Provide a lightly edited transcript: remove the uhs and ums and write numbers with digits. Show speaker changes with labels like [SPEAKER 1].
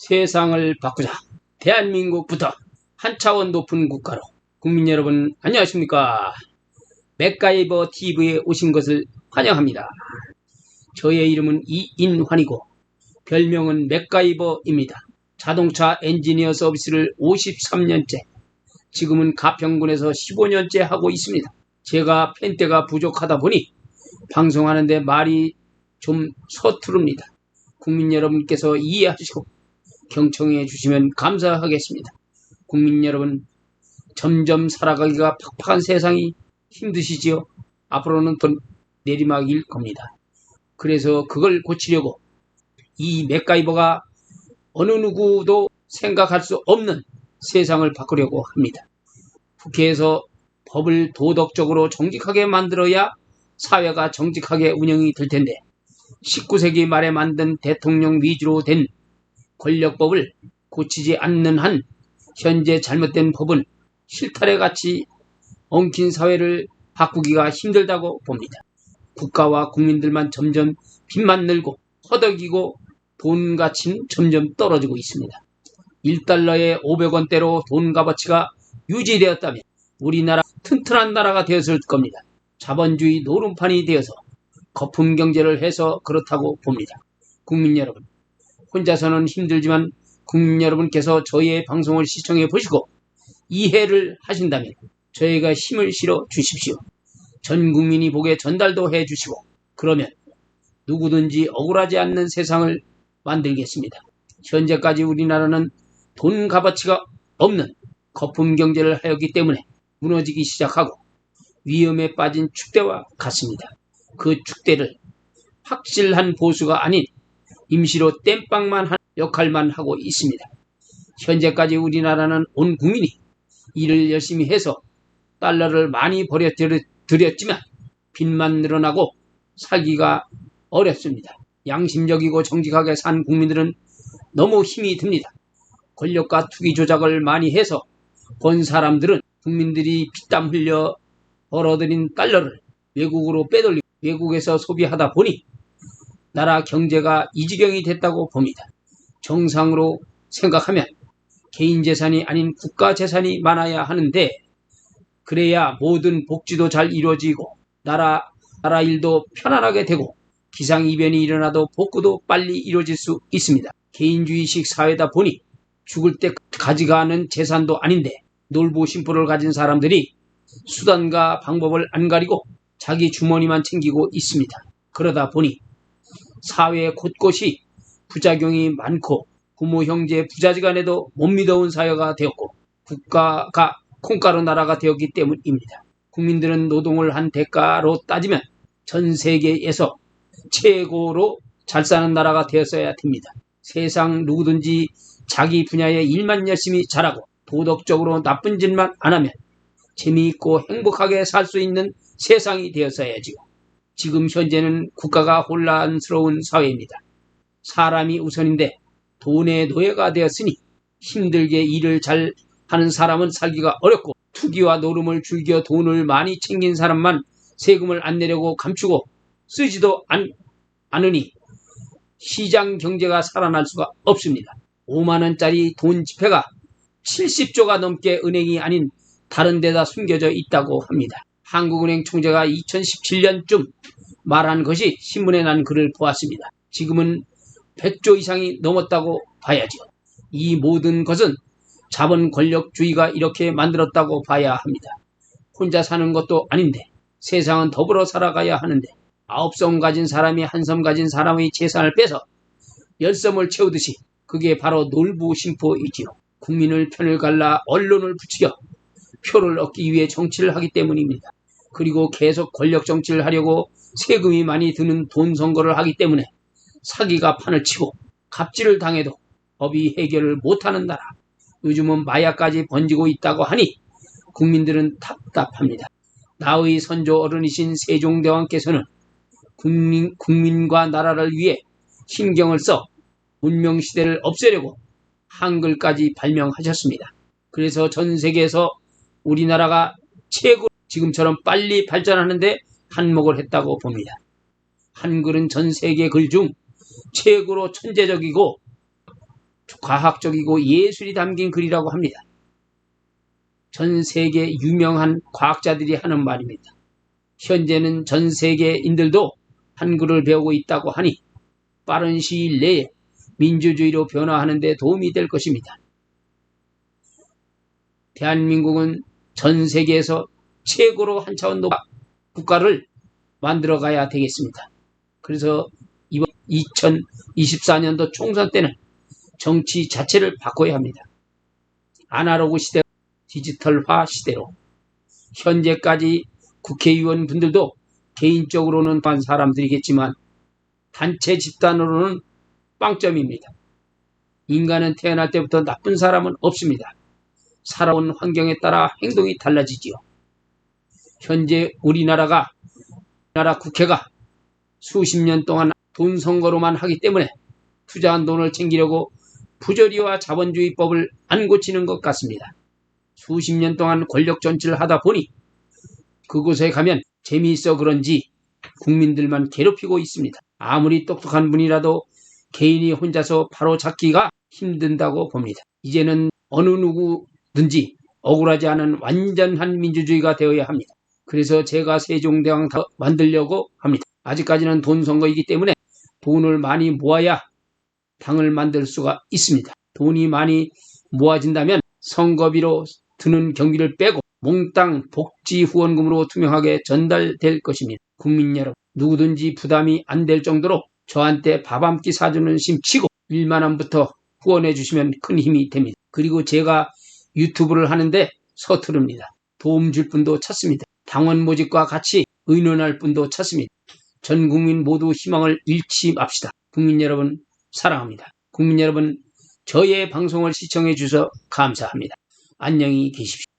[SPEAKER 1] 세상을 바꾸자. 대한민국부터 한 차원 높은 국가로. 국민 여러분 안녕하십니까. 맥가이버 TV에 오신 것을 환영합니다. 저의 이름은 이인환이고 별명은 맥가이버입니다. 자동차 엔지니어 서비스를 53년째, 지금은 가평군에서 15년째 하고 있습니다. 제가 펜대가 부족하다 보니 방송하는데 말이 좀 서투릅니다. 국민 여러분께서 이해하시고 경청해 주시면 감사하겠습니다. 국민 여러분, 점점 살아가기가 팍팍한 세상이 힘드시지요? 앞으로는 더 내리막일 겁니다. 그래서 그걸 고치려고 이 맥가이버가 어느 누구도 생각할 수 없는 세상을 바꾸려고 합니다. 국회에서 법을 도덕적으로 정직하게 만들어야 사회가 정직하게 운영이 될 텐데 19세기 말에 만든 대통령 위주로 된 권력법을 고치지 않는 한 현재 잘못된 법은 실타래 같이 엉킨 사회를 바꾸기가 힘들다고 봅니다. 국가와 국민들만 점점 빚만 늘고 허덕이고 돈 가치는 점점 떨어지고 있습니다. 1달러에 500원대로 돈 값어치가 유지되었다면 우리나라 튼튼한 나라가 되었을 겁니다. 자본주의 노름판이 되어서 거품 경제를 해서 그렇다고 봅니다. 국민 여러분, 혼자서는 힘들지만 국민 여러분께서 저희의 방송을 시청해 보시고 이해를 하신다면 저희가 힘을 실어 주십시오. 전 국민이 보게 전달도 해 주시고 그러면 누구든지 억울하지 않는 세상을 만들겠습니다. 현재까지 우리나라는 돈 값어치가 없는 거품 경제를 하였기 때문에 무너지기 시작하고 위험에 빠진 축대와 같습니다. 그 축대를 확실한 보수가 아닌 임시로 땜빵만 한 역할만 하고 있습니다. 현재까지 우리나라는 온 국민이 일을 열심히 해서 달러를 많이 벌여들였지만 빚만 늘어나고 살기가 어렵습니다. 양심적이고 정직하게 산 국민들은 너무 힘이 듭니다. 권력과 투기 조작을 많이 해서 번 사람들은 국민들이 피땀 흘려 벌어들인 달러를 외국으로 빼돌리고 외국에서 소비하다 보니 나라 경제가 이 지경이 됐다고 봅니다. 정상으로 생각하면 개인 재산이 아닌 국가 재산이 많아야 하는데 그래야 모든 복지도 잘 이루어지고 나라 일도 편안하게 되고 기상이변이 일어나도 복구도 빨리 이루어질 수 있습니다. 개인주의식 사회다 보니 죽을 때 가져가는 재산도 아닌데 놀부심보를 가진 사람들이 수단과 방법을 안 가리고 자기 주머니만 챙기고 있습니다. 그러다 보니 사회 곳곳이 부작용이 많고 부모 형제 부자지간에도 못 믿어온 사회가 되었고 국가가 콩가루 나라가 되었기 때문입니다. 국민들은 노동을 한 대가로 따지면 전 세계에서 최고로 잘 사는 나라가 되었어야 됩니다. 세상 누구든지 자기 분야의 일만 열심히 잘하고 도덕적으로 나쁜 짓만 안 하면 재미있고 행복하게 살 수 있는 세상이 되었어야지요. 지금 현재는 국가가 혼란스러운 사회입니다. 사람이 우선인데 돈의 노예가 되었으니 힘들게 일을 잘 하는 사람은 살기가 어렵고 투기와 노름을 즐겨 돈을 많이 챙긴 사람만 세금을 안 내려고 감추고 쓰지도 않으니 시장 경제가 살아날 수가 없습니다. 5만원짜리 돈 지폐가 70조가 넘게 은행이 아닌 다른 데다 숨겨져 있다고 합니다. 한국은행 총재가 2017년쯤 말한 것이 신문에 난 글을 보았습니다. 지금은 100조 이상이 넘었다고 봐야죠. 이 모든 것은 자본 권력주의가 이렇게 만들었다고 봐야 합니다. 혼자 사는 것도 아닌데 세상은 더불어 살아가야 하는데 9섬 가진 사람이 1섬 가진 사람의 재산을 빼서 10섬을 채우듯이 그게 바로 놀부심포이지요. 국민을 편을 갈라 언론을 부추겨 표를 얻기 위해 정치를 하기 때문입니다. 그리고 계속 권력 정치를 하려고 세금이 많이 드는 돈 선거를 하기 때문에 사기가 판을 치고 갑질을 당해도 법이 해결을 못하는 나라. 요즘은 마약까지 번지고 있다고 하니 국민들은 답답합니다. 나의 선조 어른이신 세종대왕께서는 국민과 나라를 위해 신경을 써 문명시대를 없애려고 한글까지 발명하셨습니다. 그래서 전 세계에서 우리나라가 최고 지금처럼 빨리 발전하는데 한몫을 했다고 봅니다. 한글은 전 세계 글 중 최고로 천재적이고 과학적이고 예술이 담긴 글이라고 합니다. 전 세계 유명한 과학자들이 하는 말입니다. 현재는 전 세계인들도 한글을 배우고 있다고 하니 빠른 시일 내에 민주주의로 변화하는 데 도움이 될 것입니다. 대한민국은 전 세계에서 최고로 한 차원 높은 국가를 만들어 가야 되겠습니다. 그래서 이번 2024년도 총선 때는 정치 자체를 바꿔야 합니다. 아날로그 시대, 디지털화 시대로 현재까지 국회의원 분들도 개인적으로는 반 사람들이겠지만 단체 집단으로는 빵점입니다. 인간은 태어날 때부터 나쁜 사람은 없습니다. 살아온 환경에 따라 행동이 달라지지요. 현재 우리나라 국회가 수십 년 동안 돈 선거로만 하기 때문에 투자한 돈을 챙기려고 부조리와 자본주의법을 안 고치는 것 같습니다. 수십 년 동안 권력 전치를 하다 보니 그곳에 가면 재미있어 그런지 국민들만 괴롭히고 있습니다. 아무리 똑똑한 분이라도 개인이 혼자서 바로잡기가 힘든다고 봅니다. 이제는 어느 누구든지 억울하지 않은 완전한 민주주의가 되어야 합니다. 그래서 제가 세종대왕 만들려고 합니다. 아직까지는 돈 선거이기 때문에 돈을 많이 모아야 당을 만들 수가 있습니다. 돈이 많이 모아진다면 선거비로 드는 경비를 빼고 몽땅 복지 후원금으로 투명하게 전달될 것입니다. 국민 여러분, 누구든지 부담이 안 될 정도로 저한테 밥 한 끼 사주는 심치고 1만 원부터 후원해 주시면 큰 힘이 됩니다. 그리고 제가 유튜브를 하는데 서투릅니다. 도움 줄 분도 찾습니다. 당원 모집과 같이 의논할 분도 찾습니다. 전 국민 모두 희망을 잃지 맙시다. 국민 여러분 사랑합니다. 국민 여러분, 저의 방송을 시청해 주셔서 감사합니다. 안녕히 계십시오.